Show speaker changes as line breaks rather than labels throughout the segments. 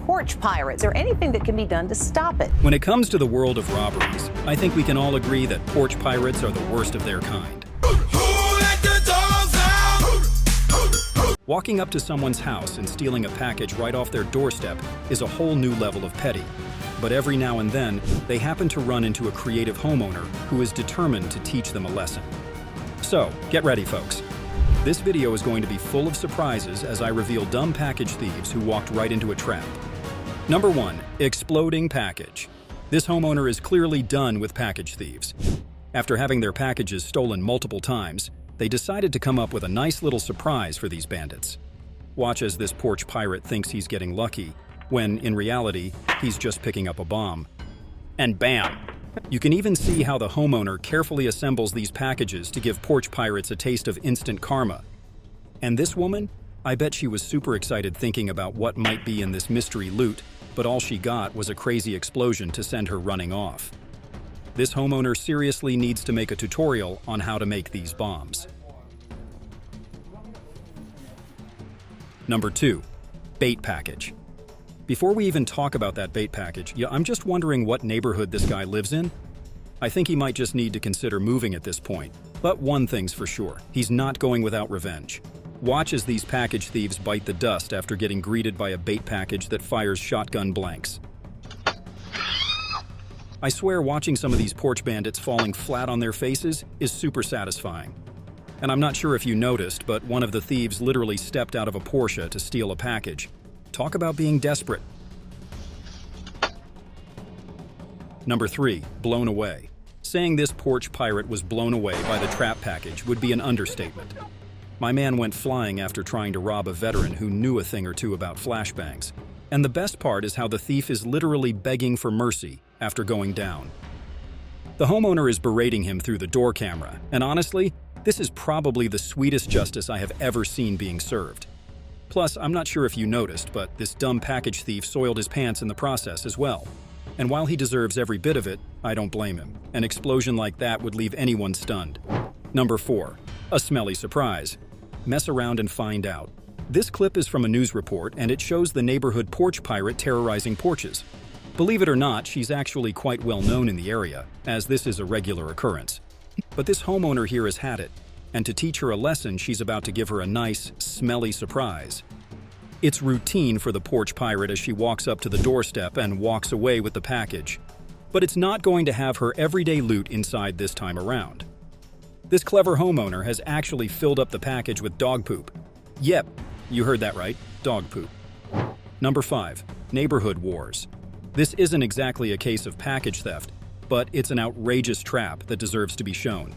porch pirate. Is there anything that can be done to stop it?
When it comes to the world of robberies, I think we can all agree that porch pirates are the worst of their kind. Walking up to someone's house and stealing a package right off their doorstep is a whole new level of petty. But every now and then, they happen to run into a creative homeowner who is determined to teach them a lesson. So, get ready, folks. This video is going to be full of surprises as I reveal dumb package thieves who walked right into a trap. Number 1. Exploding package. This homeowner is clearly done with package thieves. After having their packages stolen multiple times, they decided to come up with a nice little surprise for these bandits. Watch as this porch pirate thinks he's getting lucky, when, in reality, he's just picking up a bomb. And bam! You can even see how the homeowner carefully assembles these packages to give porch pirates a taste of instant karma. And this woman? I bet she was super excited thinking about what might be in this mystery loot, but all she got was a crazy explosion to send her running off. This homeowner seriously needs to make a tutorial on how to make these bombs. Number 2. Bait package. Before we even talk about that bait package, I'm just wondering what neighborhood this guy lives in. I think he might just need to consider moving at this point. But one thing's for sure, he's not going without revenge. Watch as these package thieves bite the dust after getting greeted by a bait package that fires shotgun blanks. I swear watching some of these porch bandits falling flat on their faces is super satisfying. And I'm not sure if you noticed, but one of the thieves literally stepped out of a Porsche to steal a package. Talk about being desperate. Number 3. Blown away. Saying this porch pirate was blown away by the trap package would be an understatement. My man went flying after trying to rob a veteran who knew a thing or two about flashbangs. And the best part is how the thief is literally begging for mercy after going down. The homeowner is berating him through the door camera, and honestly, this is probably the sweetest justice I have ever seen being served. Plus, I'm not sure if you noticed, but this dumb package thief soiled his pants in the process as well. And while he deserves every bit of it, I don't blame him. An explosion like that would leave anyone stunned. Number 4. A smelly surprise. Mess around and find out. This clip is from a news report, and it shows the neighborhood porch pirate terrorizing porches. Believe it or not, she's actually quite well known in the area, as this is a regular occurrence. But this homeowner here has had it, and to teach her a lesson, she's about to give her a nice, smelly surprise. It's routine for the porch pirate as she walks up to the doorstep and walks away with the package. But it's not going to have her everyday loot inside this time around. This clever homeowner has actually filled up the package with dog poop. Yep, you heard that right, dog poop. Number 5. Neighborhood wars. This isn't exactly a case of package theft, but it's an outrageous trap that deserves to be shown.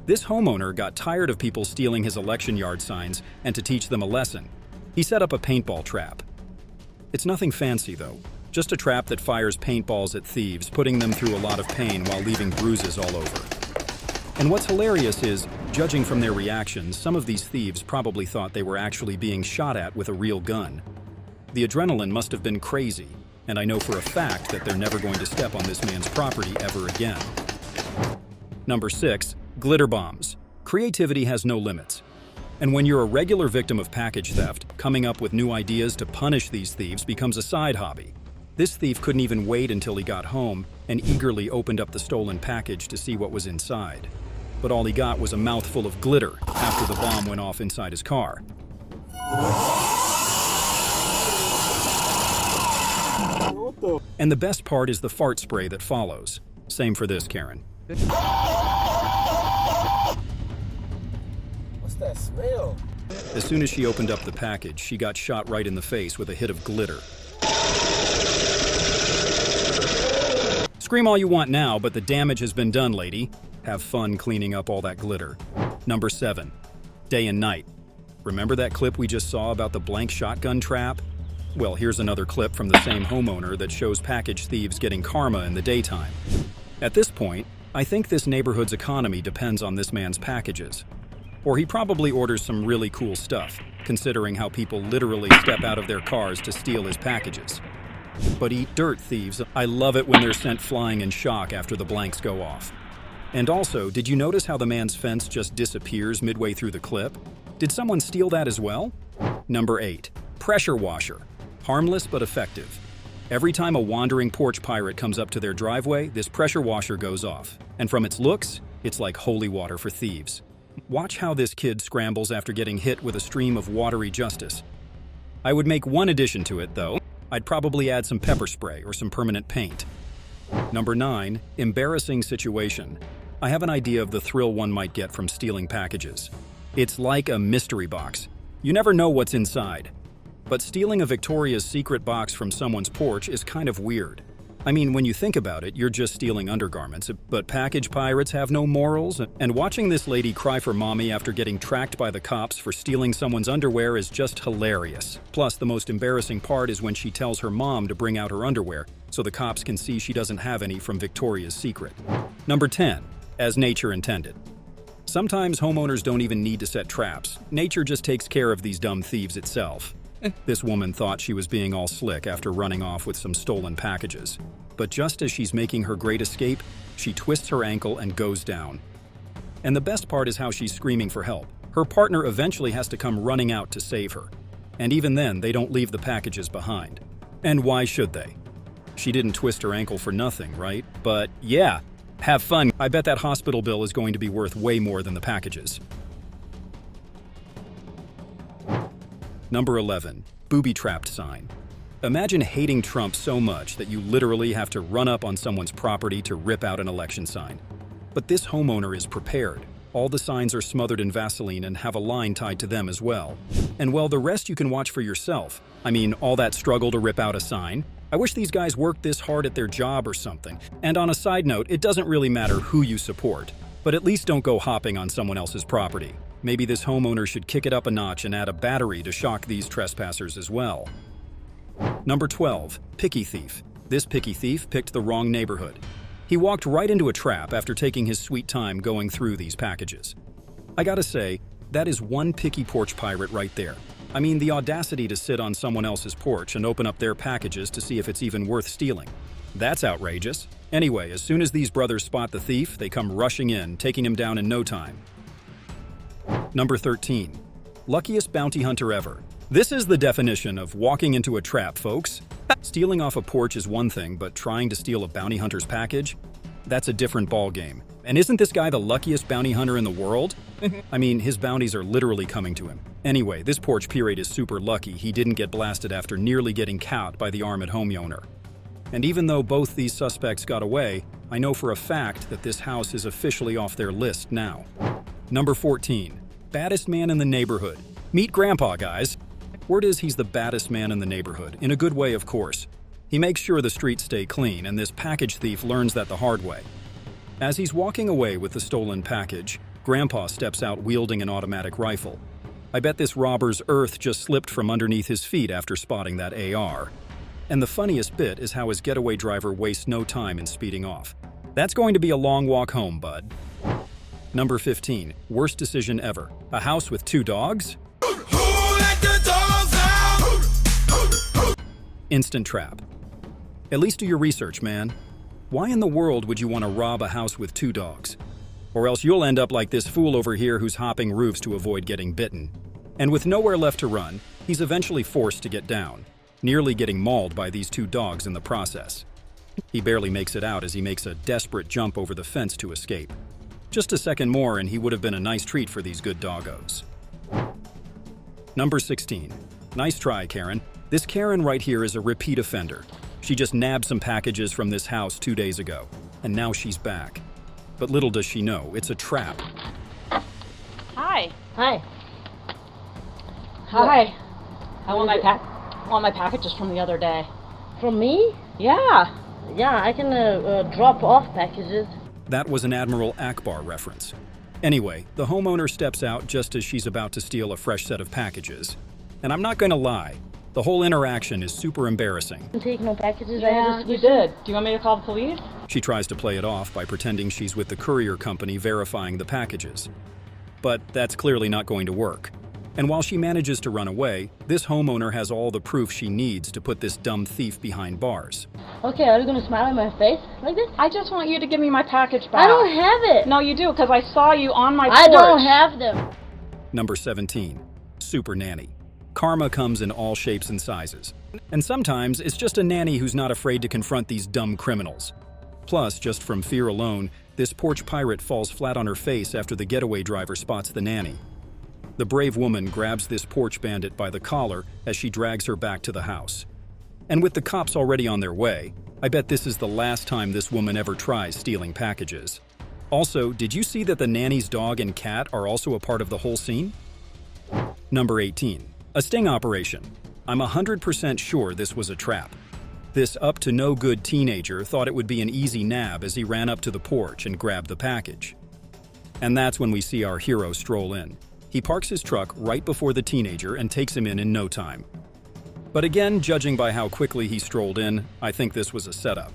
This homeowner got tired of people stealing his election yard signs, and to teach them a lesson, he set up a paintball trap. It's nothing fancy though, just a trap that fires paintballs at thieves, putting them through a lot of pain while leaving bruises all over. And what's hilarious is, judging from their reactions, some of these thieves probably thought they were actually being shot at with a real gun. The adrenaline must have been crazy, and I know for a fact that they're never going to step on this man's property ever again. Number 6. Glitter bombs. Creativity has no limits. And when you're a regular victim of package theft, coming up with new ideas to punish these thieves becomes a side hobby. This thief couldn't even wait until he got home and eagerly opened up the stolen package to see what was inside. But all he got was a mouthful of glitter after the bomb went off inside his car. And the best part is the fart spray that follows. Same for this, Karen.
What's that smell?
As soon as she opened up the package, she got shot right in the face with a hit of glitter. Scream all you want now, but the damage has been done, lady. Have fun cleaning up all that glitter. Number 7. Day and night. Remember that clip we just saw about the blank shotgun trap? Well, here's another clip from the same homeowner that shows package thieves getting karma in the daytime. At this point, I think this neighborhood's economy depends on this man's packages. Or he probably orders some really cool stuff, considering how people literally step out of their cars to steal his packages. But eat dirt, thieves. I love it when they're sent flying in shock after the blanks go off. And also, did you notice how the man's fence just disappears midway through the clip? Did someone steal that as well? Number 8. Pressure washer. Harmless but effective. Every time a wandering porch pirate comes up to their driveway, this pressure washer goes off. And from its looks, it's like holy water for thieves. Watch how this kid scrambles after getting hit with a stream of watery justice. I would make one addition to it, though. I'd probably add some pepper spray or some permanent paint. Number 9, embarrassing situation. I have an idea of the thrill one might get from stealing packages. It's like a mystery box. You never know what's inside. But stealing a Victoria's Secret box from someone's porch is kind of weird. I mean, when you think about it, you're just stealing undergarments, but package pirates have no morals, and watching this lady cry for mommy after getting tracked by the cops for stealing someone's underwear is just hilarious. Plus, the most embarrassing part is when she tells her mom to bring out her underwear, so the cops can see she doesn't have any from Victoria's Secret. Number 10, as nature intended. Sometimes homeowners don't even need to set traps. Nature just takes care of these dumb thieves itself. This woman thought she was being all slick after running off with some stolen packages. But just as she's making her great escape, she twists her ankle and goes down. And the best part is how she's screaming for help. Her partner eventually has to come running out to save her. And even then, they don't leave the packages behind. And why should they? She didn't twist her ankle for nothing, right? But yeah, have fun. I bet that hospital bill is going to be worth way more than the packages. Number 11, booby-trapped sign. Imagine hating Trump so much that you literally have to run up on someone's property to rip out an election sign. But this homeowner is prepared. All the signs are smothered in Vaseline and have a line tied to them as well. And well, the rest you can watch for yourself. I mean, all that struggle to rip out a sign. I wish these guys worked this hard at their job or something. And on a side note, it doesn't really matter who you support, but at least don't go hopping on someone else's property. Maybe this homeowner should kick it up a notch and add a battery to shock these trespassers as well. Number 12, picky thief. This picky thief picked the wrong neighborhood. He walked right into a trap after taking his sweet time going through these packages. I gotta say, that is one picky porch pirate right there. I mean, the audacity to sit on someone else's porch and open up their packages to see if it's even worth stealing. That's outrageous. Anyway, as soon as these brothers spot the thief, they come rushing in, taking him down in no time. Number 13, luckiest bounty hunter ever. This is the definition of walking into a trap, folks. Stealing off a porch is one thing, but trying to steal a bounty hunter's package? That's a different ballgame. And isn't this guy the luckiest bounty hunter in the world? I mean, his bounties are literally coming to him. Anyway, this porch pirate is super lucky he didn't get blasted after nearly getting caught by the armed homeowner. And even though both these suspects got away, I know for a fact that this house is officially off their list now. Number 14, baddest man in the neighborhood. Meet Grandpa, guys. Word is he's the baddest man in the neighborhood, in a good way, of course. He makes sure the streets stay clean, and this package thief learns that the hard way. As he's walking away with the stolen package, Grandpa steps out wielding an automatic rifle. I bet this robber's earth just slipped from underneath his feet after spotting that AR. And the funniest bit is how his getaway driver wastes no time in speeding off. That's going to be a long walk home, bud. Number 15, worst decision ever. A house with 2 dogs? Instant trap. At least do your research, man. Why in the world would you want to rob a house with 2 dogs? Or else you'll end up like this fool over here who's hopping roofs to avoid getting bitten. And with nowhere left to run, he's eventually forced to get down, nearly getting mauled by these 2 dogs in the process. He barely makes it out as he makes a desperate jump over the fence to escape. Just a second more and he would have been a nice treat for these good doggos. Number 16. Nice try, Karen. This Karen right here is a repeat offender. She just nabbed some packages from this house 2 days ago, and now she's back. But little does she know, it's a trap.
Hi.
Hi.
Hi. I want my packages from the other day.
From me?
Yeah.
Yeah, I can drop off packages.
That was an Admiral Akbar reference. Anyway, the homeowner steps out just as she's about to steal a fresh set of packages. And I'm not gonna lie, the whole interaction is super embarrassing.
Take no packages.
Yeah, you did. Do you want me to call the police?
She tries to play it off by pretending she's with the courier company verifying the packages. But that's clearly not going to work. And while she manages to run away, this homeowner has all the proof she needs to put this dumb thief behind bars.
Okay, are you gonna smile in my face like this?
I just want you to give me my package back.
I don't have it.
No, you do, because I saw you on my porch.
I don't have them.
Number 17, Super Nanny. Karma comes in all shapes and sizes. And sometimes it's just a nanny who's not afraid to confront these dumb criminals. Plus, just from fear alone, this porch pirate falls flat on her face after the getaway driver spots the nanny. The brave woman grabs this porch bandit by the collar as she drags her back to the house. And with the cops already on their way, I bet this is the last time this woman ever tries stealing packages. Also, did you see that the nanny's dog and cat are also a part of the whole scene? Number 18. A sting operation. I'm 100% sure this was a trap. This up-to-no-good teenager thought it would be an easy nab as he ran up to the porch and grabbed the package. And that's when we see our hero stroll in. He parks his truck right before the teenager and takes him in no time. But again, judging by how quickly he strolled in, I think this was a setup.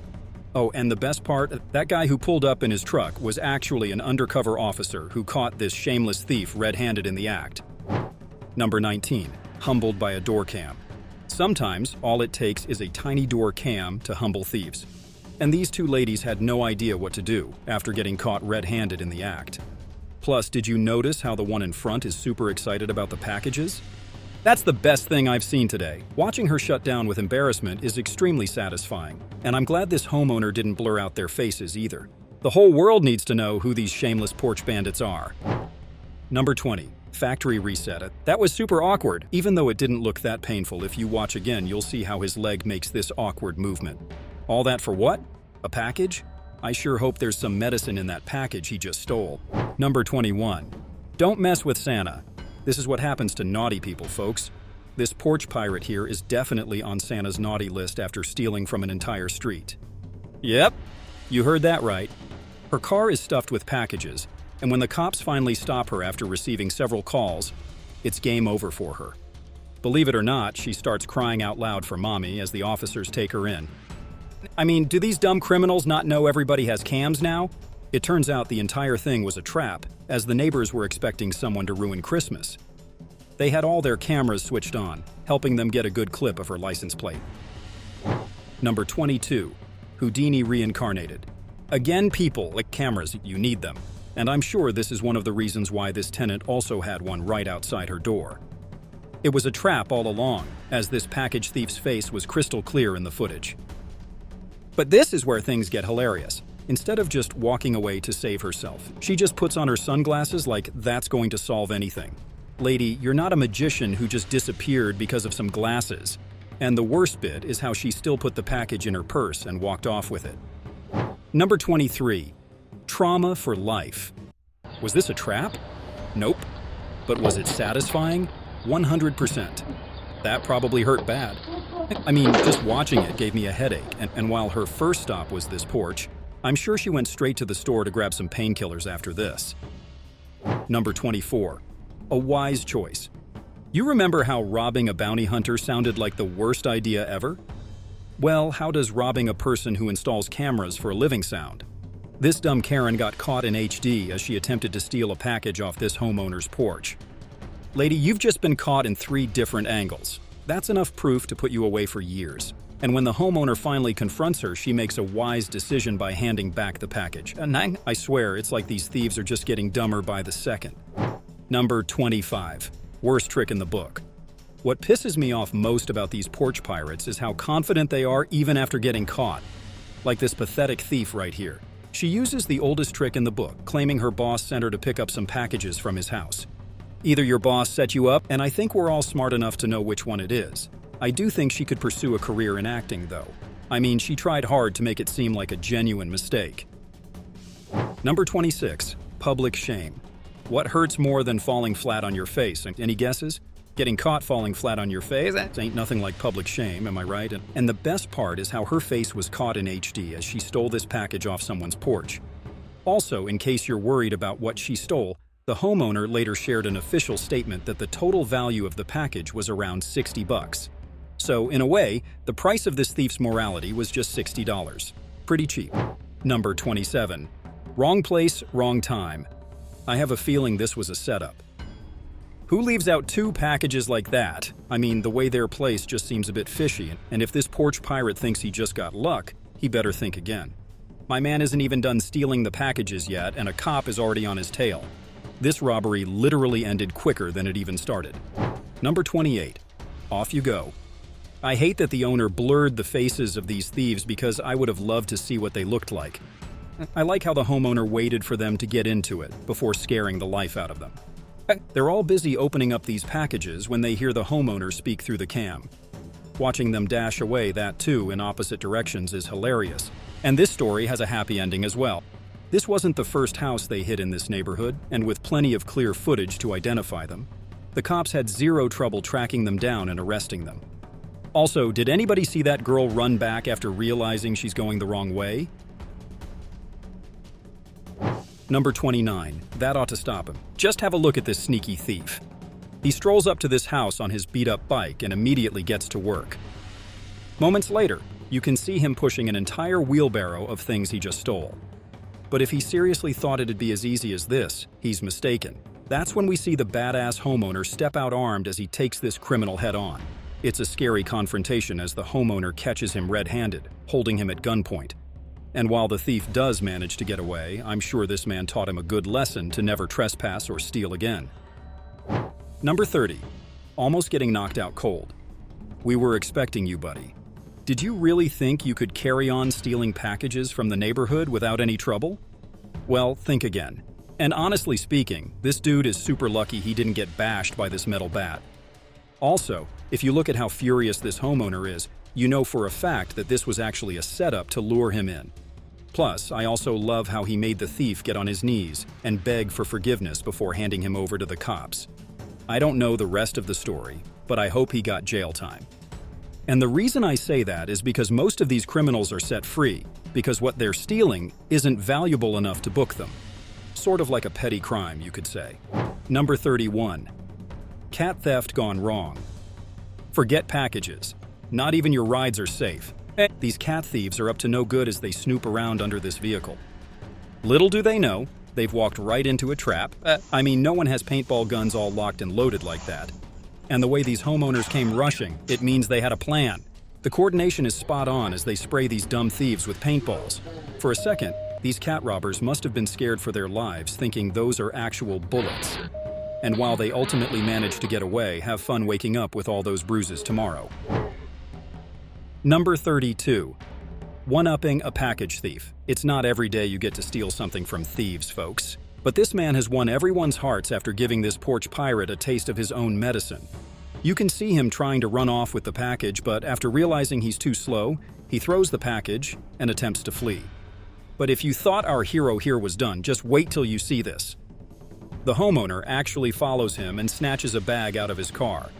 Oh, and the best part, that guy who pulled up in his truck was actually an undercover officer who caught this shameless thief red-handed in the act. Number 19. Humbled by a door cam. Sometimes, all it takes is a tiny door cam to humble thieves. And these two ladies had no idea what to do after getting caught red-handed in the act. Plus, did you notice how the one in front is super excited about the packages? That's the best thing I've seen today. Watching her shut down with embarrassment is extremely satisfying, and I'm glad this homeowner didn't blur out their faces either. The whole world needs to know who these shameless porch bandits are. Number 20. Factory reset. That was super awkward. Even though it didn't look that painful, if you watch again, you'll see how his leg makes this awkward movement. All that for what? A package? I sure hope there's some medicine in that package he just stole. Number 21. Don't mess with Santa. This is what happens to naughty people, folks. This porch pirate here is definitely on Santa's naughty list after stealing from an entire street. Yep, you heard that right. Her car is stuffed with packages, and when the cops finally stop her after receiving several calls, it's game over for her. Believe it or not, she starts crying out loud for mommy as the officers take her in. I mean, do these dumb criminals not know everybody has cams now? It turns out the entire thing was a trap, as the neighbors were expecting someone to ruin Christmas. They had all their cameras switched on, helping them get a good clip of her license plate. Number 22. Houdini Reincarnated. Again, people, like cameras, you need them. And I'm sure this is one of the reasons why this tenant also had one right outside her door. It was a trap all along, as this package thief's face was crystal clear in the footage. But this is where things get hilarious. Instead of just walking away to save herself, she just puts on her sunglasses like that's going to solve anything. Lady, you're not a magician who just disappeared because of some glasses. And the worst bit is how she still put the package in her purse and walked off with it. Number 23. Trauma for life. Was this a trap? Nope. But was it satisfying? 100%. That probably hurt bad. I mean, just watching it gave me a headache, and while her first stop was this porch, I'm sure she went straight to the store to grab some painkillers after this. Number 24. A wise choice. You remember how robbing a bounty hunter sounded like the worst idea ever? Well, how does robbing a person who installs cameras for a living sound? This dumb Karen got caught in HD as she attempted to steal a package off this homeowner's porch. Lady, you've just been caught in 3 different angles. That's enough proof to put you away for years. And when the homeowner finally confronts her, she makes a wise decision by handing back the package. And I swear, it's like these thieves are just getting dumber by the second. Number 25. Worst trick in the book. What pisses me off most about these porch pirates is how confident they are even after getting caught. Like this pathetic thief right here. She uses the oldest trick in the book, claiming her boss sent her to pick up some packages from his house. Either your boss set you up, and I think we're all smart enough to know which one it is. I do think she could pursue a career in acting, though. I mean, she tried hard to make it seem like a genuine mistake. Number 26. Public shame. What hurts more than falling flat on your face? Any guesses? Getting caught falling flat on your face? That ain't nothing like public shame, am I right? And the best part is how her face was caught in HD as she stole this package off someone's porch. Also, in case you're worried about what she stole, the homeowner later shared an official statement that the total value of the package was around $60. So, in a way, the price of this thief's morality was just $60. Pretty cheap. Number 27. Wrong place, wrong time. I have a feeling this was a setup. Who leaves out 2 packages like that? I mean, the way they're placed just seems a bit fishy, and if this porch pirate thinks he just got luck, he better think again. My man isn't even done stealing the packages yet, and a cop is already on his tail. This robbery literally ended quicker than it even started. Number 28. Off you go. I hate that the owner blurred the faces of these thieves because I would have loved to see what they looked like. I like how the homeowner waited for them to get into it before scaring the life out of them. They're all busy opening up these packages when they hear the homeowner speak through the cam. Watching them dash away, that too, in opposite directions is hilarious. And this story has a happy ending as well. This wasn't the first house they hit in this neighborhood, and with plenty of clear footage to identify them, the cops had zero trouble tracking them down and arresting them. Also, did anybody see that girl run back after realizing she's going the wrong way? Number 29. That ought to stop him. Just have a look at this sneaky thief. He strolls up to this house on his beat-up bike and immediately gets to work. Moments later, you can see him pushing an entire wheelbarrow of things he just stole. But if he seriously thought it'd be as easy as this, he's mistaken. That's when we see the badass homeowner step out armed as he takes this criminal head-on. It's a scary confrontation as the homeowner catches him red-handed, holding him at gunpoint. And while the thief does manage to get away, I'm sure this man taught him a good lesson to never trespass or steal again. Number 30. Almost getting knocked out cold. We were expecting you, buddy. Did you really think you could carry on stealing packages from the neighborhood without any trouble? Well, think again. And honestly speaking, this dude is super lucky he didn't get bashed by this metal bat. Also, if you look at how furious this homeowner is, you know for a fact that this was actually a setup to lure him in. Plus, I also love how he made the thief get on his knees and beg for forgiveness before handing him over to the cops. I don't know the rest of the story, but I hope he got jail time. And the reason I say that is because most of these criminals are set free because what they're stealing isn't valuable enough to book them. Sort of like a petty crime, you could say. Number 31. Cat theft gone wrong. Forget packages. Not even your rides are safe. These cat thieves are up to no good as they snoop around under this vehicle. Little do they know, they've walked right into a trap. I mean, no one has paintball guns all locked and loaded like that. And the way these homeowners came rushing, it means they had a plan. The coordination is spot on as they spray these dumb thieves with paintballs. For a second, these cat robbers must have been scared for their lives, thinking those are actual bullets. And while they ultimately manage to get away, have fun waking up with all those bruises tomorrow. Number 32. Oneupping a package thief. It's not every day you get to steal something from thieves, folks. But this man has won everyone's hearts after giving this porch pirate a taste of his own medicine. You can see him trying to run off with the package, but after realizing he's too slow, he throws the package and attempts to flee. But if you thought our hero here was done, just wait till you see this. The homeowner actually follows him and snatches a bag out of his car.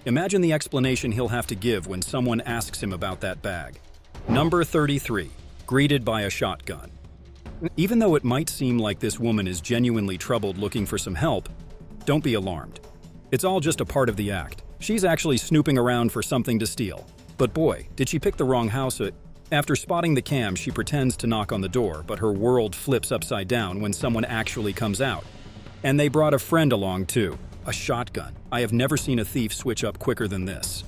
Imagine the explanation he'll have to give when someone asks him about that bag. Number 33. Greeted by a shotgun. Even though it might seem like this woman is genuinely troubled looking for some help, don't be alarmed. It's all just a part of the act. She's actually snooping around for something to steal. But boy, did she pick the wrong house. After spotting the cam, she pretends to knock on the door, but her world flips upside down when someone actually comes out. And they brought a friend along too. A shotgun. I have never seen a thief switch up quicker than this.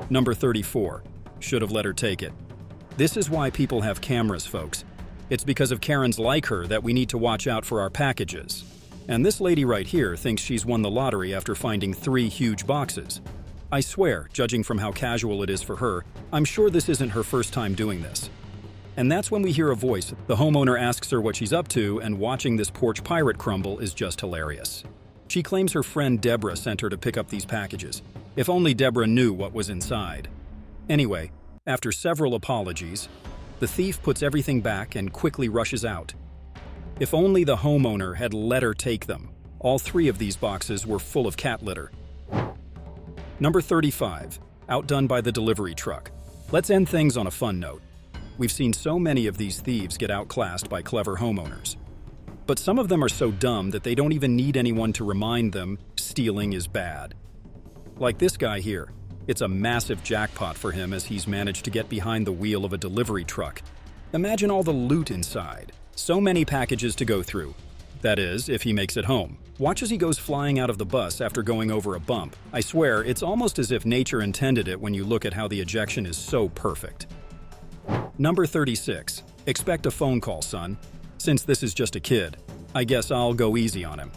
Number 34. Should have let her take it. This is why people have cameras, folks. It's because of Karens like her that we need to watch out for our packages. And this lady right here thinks she's won the lottery after finding 3 huge boxes. I swear, judging from how casual it is for her, I'm sure this isn't her first time doing this. And that's when we hear a voice. The homeowner asks her what she's up to, and watching this porch pirate crumble is just hilarious. She claims her friend Deborah sent her to pick up these packages. If only Deborah knew what was inside. Anyway, after several apologies, the thief puts everything back and quickly rushes out. If only the homeowner had let her take them. All 3 of these boxes were full of cat litter. Number 35. Outdone by the delivery truck. Let's end things on a fun note. We've seen so many of these thieves get outclassed by clever homeowners. But some of them are so dumb that they don't even need anyone to remind them stealing is bad. Like this guy here. It's a massive jackpot for him as he's managed to get behind the wheel of a delivery truck. Imagine all the loot inside. So many packages to go through. That is, if he makes it home. Watch as he goes flying out of the bus after going over a bump. I swear, it's almost as if nature intended it when you look at how the ejection is so perfect. Number 36. Expect a phone call, son. Since this is just a kid, I guess I'll go easy on him.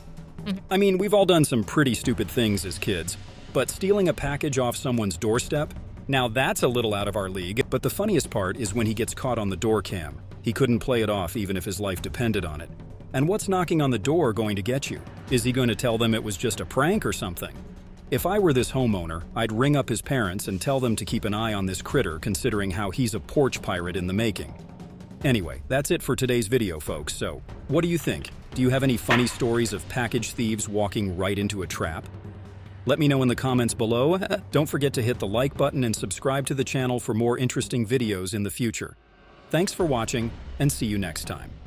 I mean, we've all done some pretty stupid things as kids, but stealing a package off someone's doorstep? Now that's a little out of our league, but the funniest part is when he gets caught on the door cam. He couldn't play it off even if his life depended on it. And what's knocking on the door going to get you? Is he going to tell them it was just a prank or something? If I were this homeowner, I'd ring up his parents and tell them to keep an eye on this critter considering how he's a porch pirate in the making. Anyway, that's it for today's video, folks, so what do you think? Do you have any funny stories of package thieves walking right into a trap? Let me know in the comments below. Don't forget to hit the like button and subscribe to the channel for more interesting videos in the future. Thanks for watching, and see you next time.